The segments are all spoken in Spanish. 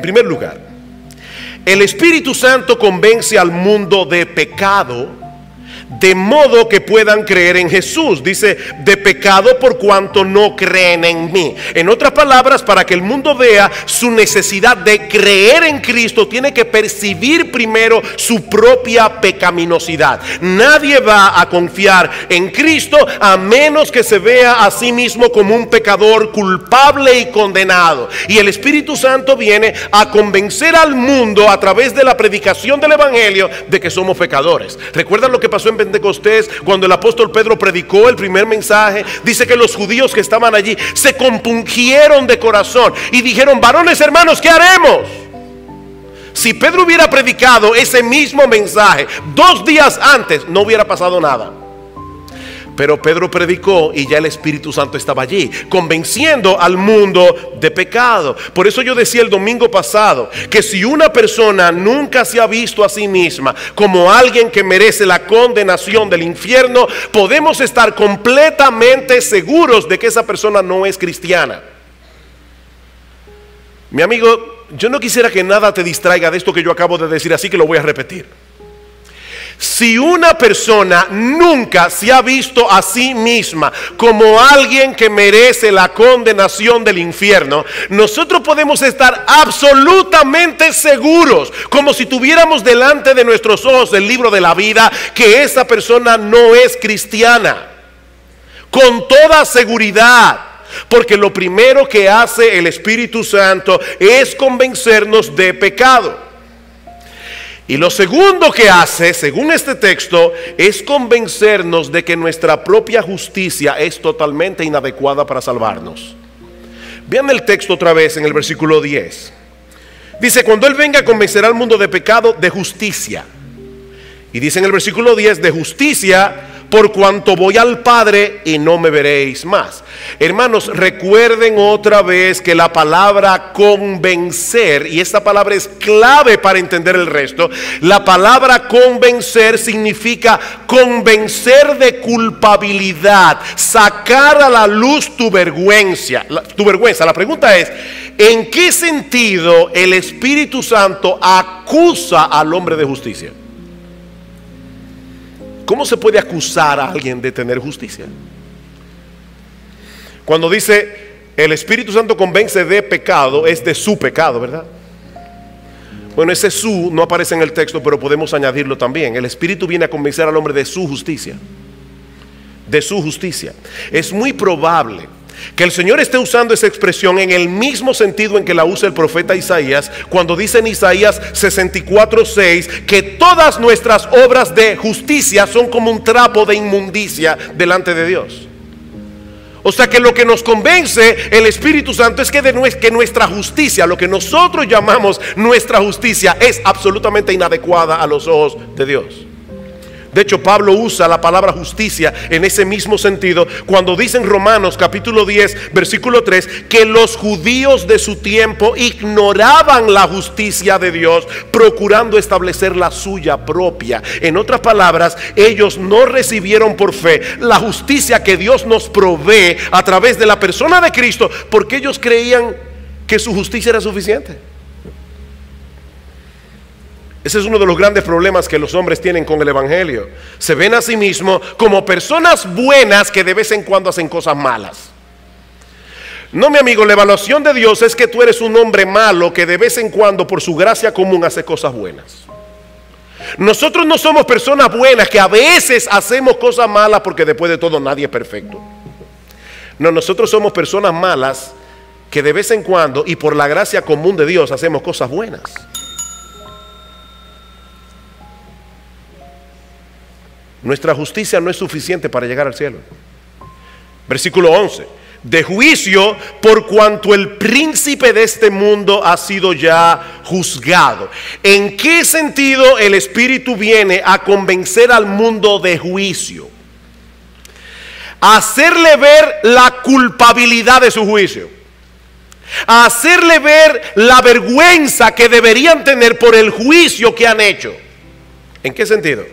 primer lugar, el Espíritu Santo convence al mundo de pecado, de modo que puedan creer en Jesús. Dice, de pecado por cuanto no creen en mí. En otras palabras, para que el mundo vea su necesidad de creer en Cristo, tiene que percibir primero su propia pecaminosidad. Nadie va a confiar en Cristo a menos que se vea a sí mismo como un pecador culpable y condenado. Y el Espíritu Santo viene a convencer al mundo a través de la predicación del Evangelio de que somos pecadores. ¿Recuerdan lo que pasó en Pentecostés cuando el apóstol Pedro predicó el primer mensaje? Dice que los judíos que estaban allí se compungieron de corazón y dijeron: varones hermanos, ¿qué haremos? Si Pedro hubiera predicado ese mismo mensaje 2 días antes, no hubiera pasado nada. Pero Pedro predicó y ya el Espíritu Santo estaba allí, convenciendo al mundo de pecado. Por eso yo decía el domingo pasado que si una persona nunca se ha visto a sí misma como alguien que merece la condenación del infierno, podemos estar completamente seguros de que esa persona no es cristiana. Mi amigo, yo no quisiera que nada te distraiga de esto que yo acabo de decir, así que lo voy a repetir. Si una persona nunca se ha visto a sí misma como alguien que merece la condenación del infierno, nosotros podemos estar absolutamente seguros, como si tuviéramos delante de nuestros ojos el libro de la vida, que esa persona no es cristiana. Con toda seguridad. Porque lo primero que hace el Espíritu Santo es convencernos de pecado. Y lo segundo que hace, según este texto, es convencernos de que nuestra propia justicia es totalmente inadecuada para salvarnos. Vean el texto otra vez en el versículo 10. Dice: cuando Él venga, convencerá al mundo de pecado, de justicia. Y dice en el versículo 10, de justicia, por cuanto voy al Padre y no me veréis más. Hermanos, recuerden otra vez que la palabra convencer, y esta palabra es clave para entender el resto, la palabra convencer significa convencer de culpabilidad, sacar a la luz tu vergüenza. La pregunta es: ¿en qué sentido el Espíritu Santo acusa al hombre de justicia? ¿Cómo se puede acusar a alguien de tener justicia? Cuando dice el Espíritu Santo convence de pecado, es de su pecado, ¿verdad? Bueno, ese su no aparece en el texto, pero podemos añadirlo también. El Espíritu viene a convencer al hombre de su justicia. De su justicia. Es muy probable que el Señor esté usando esa expresión en el mismo sentido en que la usa el profeta Isaías, cuando dice en Isaías 64:6 que todas nuestras obras de justicia son como un trapo de inmundicia delante de Dios. O sea que lo que nos convence el Espíritu Santo es que nuestra justicia, lo que nosotros llamamos nuestra justicia, es absolutamente inadecuada a los ojos de Dios. De hecho, Pablo usa la palabra justicia en ese mismo sentido cuando dice en Romanos capítulo 10 versículo 3 que los judíos de su tiempo ignoraban la justicia de Dios, procurando establecer la suya propia. En otras palabras, ellos no recibieron por fe la justicia que Dios nos provee a través de la persona de Cristo, porque ellos creían que su justicia era suficiente. Ese es uno de los grandes problemas que los hombres tienen con el Evangelio. Se ven a sí mismos como personas buenas que de vez en cuando hacen cosas malas. No, mi amigo, la evaluación de Dios es que tú eres un hombre malo que de vez en cuando por su gracia común hace cosas buenas. Nosotros no somos personas buenas que a veces hacemos cosas malas, porque después de todo nadie es perfecto. No, nosotros somos personas malas que de vez en cuando y por la gracia común de Dios hacemos cosas buenas. Nuestra justicia no es suficiente para llegar al cielo. Versículo 11. De juicio, por cuanto el príncipe de este mundo ha sido ya juzgado. ¿En qué sentido el Espíritu viene a convencer al mundo de juicio? A hacerle ver la culpabilidad de su juicio. A hacerle ver la vergüenza que deberían tener por el juicio que han hecho. ¿En qué sentido?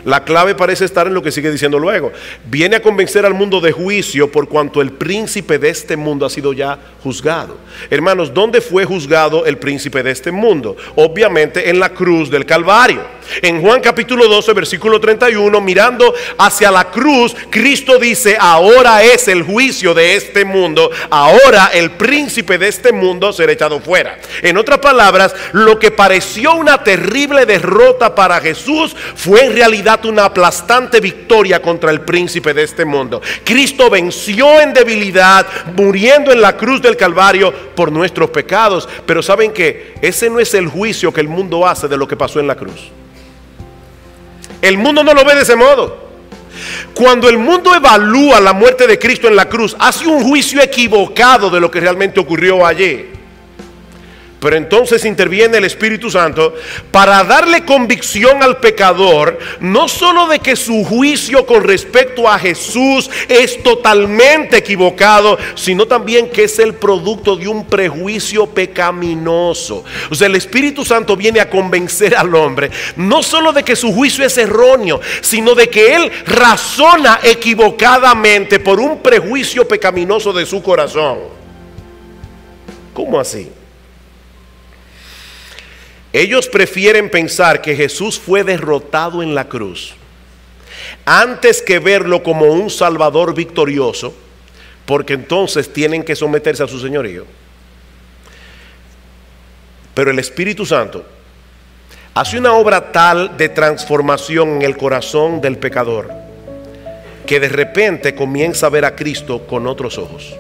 La clave parece estar en lo que sigue diciendo luego. Viene a convencer al mundo de juicio por cuanto el príncipe de este mundo ha sido ya juzgado. Hermanos, ¿dónde fue juzgado el príncipe de este mundo? Obviamente en la cruz del Calvario. En Juan capítulo 12, versículo 31, mirando hacia la cruz, Cristo dice: ahora es el juicio de este mundo, ahora el príncipe de este mundo será echado fuera. En otras palabras, lo que pareció una terrible derrota para Jesús fue en realidad una aplastante victoria contra el príncipe de este mundo. Cristo venció en debilidad, muriendo en la cruz del Calvario por nuestros pecados. Pero ¿saben qué? Ese no es el juicio que el mundo hace de lo que pasó en la cruz. El mundo no lo ve de ese modo. Cuando el mundo evalúa la muerte de Cristo en la cruz, hace un juicio equivocado de lo que realmente ocurrió allí. Pero entonces interviene el Espíritu Santo para darle convicción al pecador, no solo de que su juicio con respecto a Jesús es totalmente equivocado, sino también que es el producto de un prejuicio pecaminoso. O sea, el Espíritu Santo viene a convencer al hombre, no solo de que su juicio es erróneo, sino de que él razona equivocadamente por un prejuicio pecaminoso de su corazón. ¿Cómo así? Ellos prefieren pensar que Jesús fue derrotado en la cruz antes que verlo como un Salvador victorioso, porque entonces tienen que someterse a su señorío. Pero el Espíritu Santo hace una obra tal de transformación en el corazón del pecador que de repente comienza a ver a Cristo con otros ojos.